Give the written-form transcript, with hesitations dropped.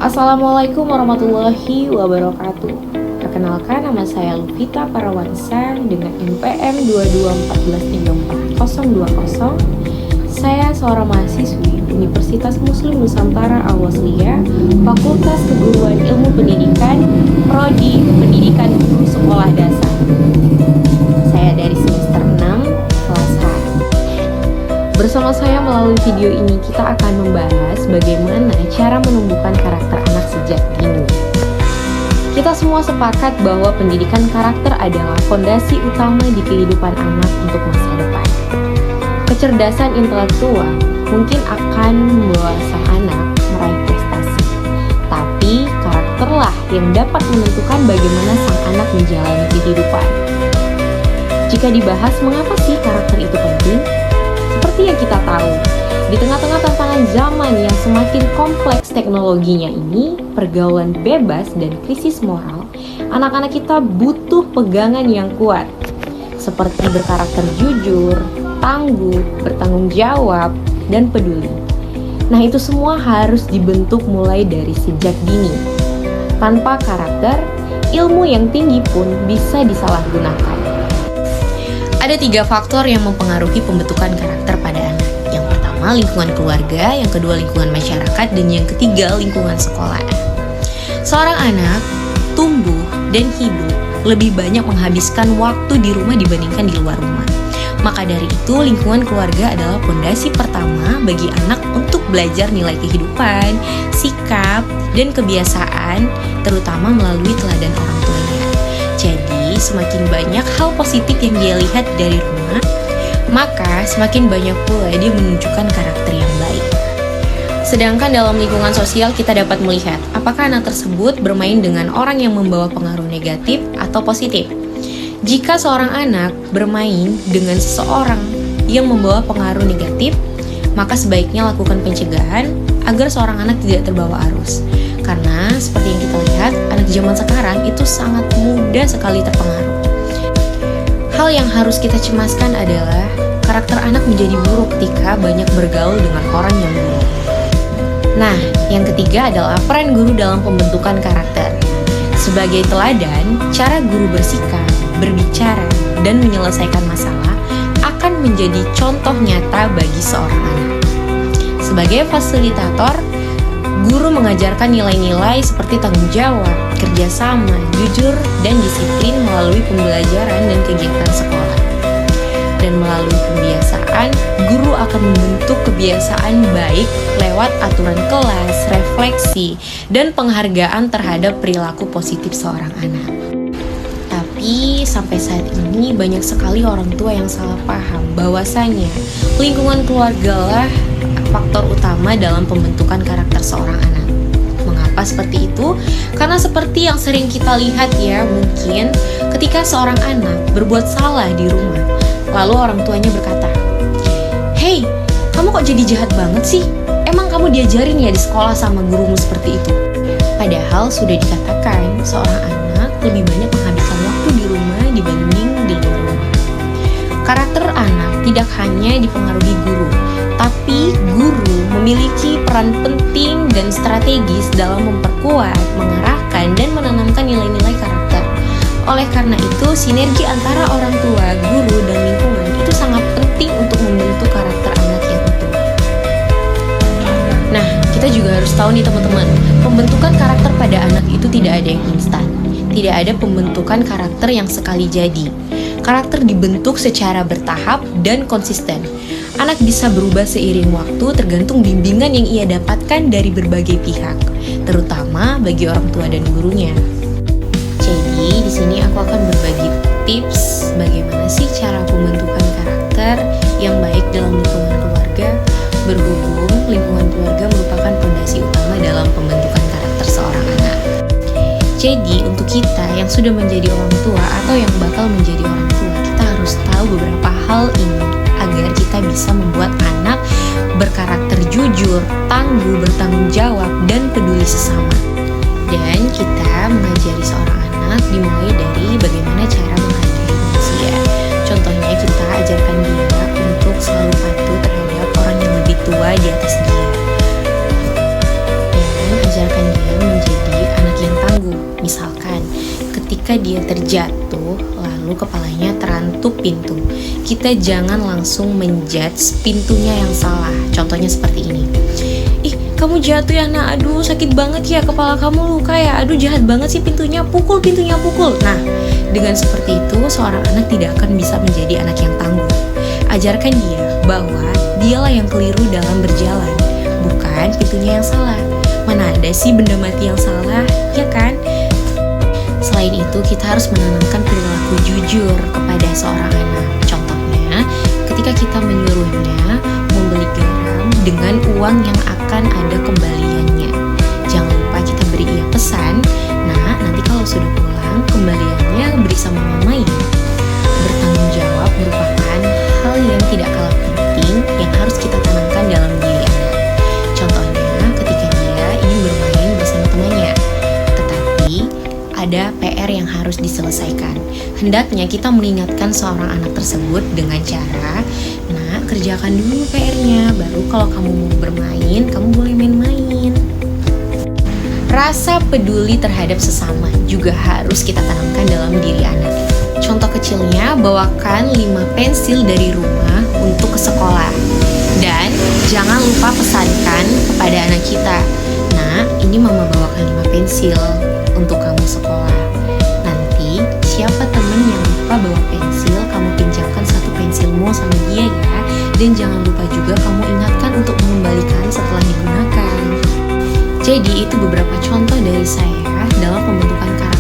Assalamualaikum warahmatullahi wabarakatuh. Perkenalkan, nama saya Luvita Parawansa dengan NPM 224134020. Saya seorang mahasiswi Universitas Muslim Nusantara Al-Wasliyah, Fakultas Keguruan Ilmu Pendidikan, Prodi Pendidikan Guru Sekolah Dasar. Saya dari semester 6, kelas H. Bersama saya melalui video ini kita akan membahas bagaimana cara menumbuhkan karakter anak sejak dini. Kita semua sepakat bahwa pendidikan karakter adalah fondasi utama di kehidupan anak untuk masa depan. Kecerdasan intelektual mungkin akan membawa sang anak meraih prestasi, tapi karakterlah yang dapat menentukan bagaimana sang anak menjalani kehidupan. Jika dibahas mengapa sih karakter itu penting? Seperti yang kita tahu, di tengah-tengah tantangan zaman yang semakin kompleks teknologinya ini, pergaulan bebas dan krisis moral, anak-anak kita butuh pegangan yang kuat, seperti berkarakter jujur, tangguh, bertanggung jawab, dan peduli. Nah, itu semua harus dibentuk mulai dari sejak dini. Tanpa karakter, ilmu yang tinggi pun bisa disalahgunakan. Ada 3 faktor yang mempengaruhi pembentukan karakter pada anak. Yang pertama, lingkungan keluarga, yang kedua lingkungan masyarakat, dan yang ketiga lingkungan sekolah. Seorang anak tumbuh dan hidup lebih banyak menghabiskan waktu di rumah dibandingkan di luar rumah. Maka dari itu, lingkungan keluarga adalah fondasi pertama bagi anak untuk belajar nilai kehidupan, sikap, dan kebiasaan, terutama melalui teladan orang tuanya. Jadi, semakin banyak hal positif yang dia lihat dari rumah, maka semakin banyak pula dia menunjukkan karakter yang baik. Sedangkan dalam lingkungan sosial kita dapat melihat apakah anak tersebut bermain dengan orang yang membawa pengaruh negatif atau positif. Jika seorang anak bermain dengan seseorang yang membawa pengaruh negatif, maka sebaiknya lakukan pencegahan agar seorang anak tidak terbawa arus. Karena seperti yang kita lihat, anak zaman sekarang itu sangat mudah sekali terpengaruh. Hal yang harus kita cemaskan adalah karakter anak menjadi buruk ketika banyak bergaul dengan orang yang buruk. Nah, yang ketiga adalah peran guru dalam pembentukan karakter. Sebagai teladan, cara guru bersikap, berbicara, dan menyelesaikan masalah akan menjadi contoh nyata bagi seorang anak. Sebagai fasilitator, guru mengajarkan nilai-nilai seperti tanggung jawab, kerjasama, jujur, dan disiplin melalui pembelajaran dan kegiatan sekolah. Dan melalui pembiasaan, guru akan membentuk kebiasaan baik lewat aturan kelas, refleksi, dan penghargaan terhadap perilaku positif seorang anak. Tapi sampai saat ini banyak sekali orang tua yang salah paham bahwasanya lingkungan keluargalah faktor utama dalam pembentukan karakter seorang anak. Mengapa seperti itu? Karena seperti yang sering kita lihat ya, mungkin ketika seorang anak berbuat salah di rumah, lalu orang tuanya berkata, "Hei, kamu kok jadi jahat banget sih? Emang kamu diajarin ya di sekolah sama gurumu seperti itu?" Padahal sudah dikatakan seorang anak lebih banyak menghabiskan waktu di rumah dibanding di luar rumah. Karakter anak tidak hanya dipengaruhi guru, tapi guru memiliki peran penting dan strategis dalam memperkuat, mengarahkan, dan menanamkan nilai-nilai karakter. Oleh karena itu, sinergi antara orang tua, guru, dan lingkungan itu sangat penting untuk membentuk karakter anak yang utuh. Nah, kita juga harus tahu nih teman-teman, pembentukan karakter pada anak itu tidak ada yang instan. Tidak ada pembentukan karakter yang sekali jadi. Karakter dibentuk secara bertahap dan konsisten. Anak bisa berubah seiring waktu tergantung bimbingan yang ia dapatkan dari berbagai pihak, terutama bagi orang tua dan gurunya. Jadi, di sini aku akan berbagi tips bagaimana sih cara pembentukan karakter yang baik dalam lingkungan keluarga, berhubung lingkungan keluarga merupakan fondasi utama dalam pembentukan karakter seorang anak. Jadi, untuk kita yang sudah menjadi orang tua atau yang bakal menjadi orang tua, kita harus tahu beberapa hal ini agar kita bisa membuat anak berkarakter jujur, tangguh, bertanggung jawab, dan peduli sesama. Dan kita mengajari seorang anak dimulai dari bagaimana cara menghargai manusia. Contohnya kita ajarkan dia untuk selalu patuh terhadap orang yang lebih tua di atas dia. Dan ajarkan dia ketika dia terjatuh lalu kepalanya terantuk pintu, kita jangan langsung menjudge pintunya yang salah. Contohnya seperti ini. Ih, kamu jatuh ya nak, aduh sakit banget ya, kepala kamu luka ya, aduh jahat banget sih pintunya, pukul. Nah, dengan seperti itu seorang anak tidak akan bisa menjadi anak yang tangguh. Ajarkan dia bahwa dialah yang keliru dalam berjalan, bukan pintunya yang salah. Mana ada sih benda mati yang salah, ya kan? Selain itu, kita harus menanamkan perilaku jujur kepada seorang anak. Contohnya, ketika kita menyuruhnya membeli garam dengan uang yang akan ada kembaliannya. Jangan lupa kita beri ia pesan, nah nanti kalau sudah pulang, kembaliannya beri sama mama ya. Bertanggung jawab merupakan hal yang tidak kalah penting yang harus kita tanamkan dalam diri anak. Contohnya, ketika dia ingin bermain bersama temannya, tetapi ada PR yang harus diselesaikan. Hendaknya kita mengingatkan seorang anak tersebut dengan cara, nah kerjakan dulu PR-nya, baru kalau kamu mau bermain, kamu boleh main-main. Rasa peduli terhadap sesama juga harus kita tanamkan dalam diri anak. Contoh kecilnya, bawakan 5 pensil dari rumah untuk ke sekolah. Dan jangan lupa pesankan kepada anak kita, nah ini mama bawakan 5 pensil untuk kamu sekolah. Nanti siapa temen yang lupa bawa pensil, kamu pinjamkan 1 pensilmu sama dia ya. Dan jangan lupa juga kamu ingatkan untuk mengembalikan setelah digunakan. Jadi itu beberapa contoh dari saya dalam pembentukan karakter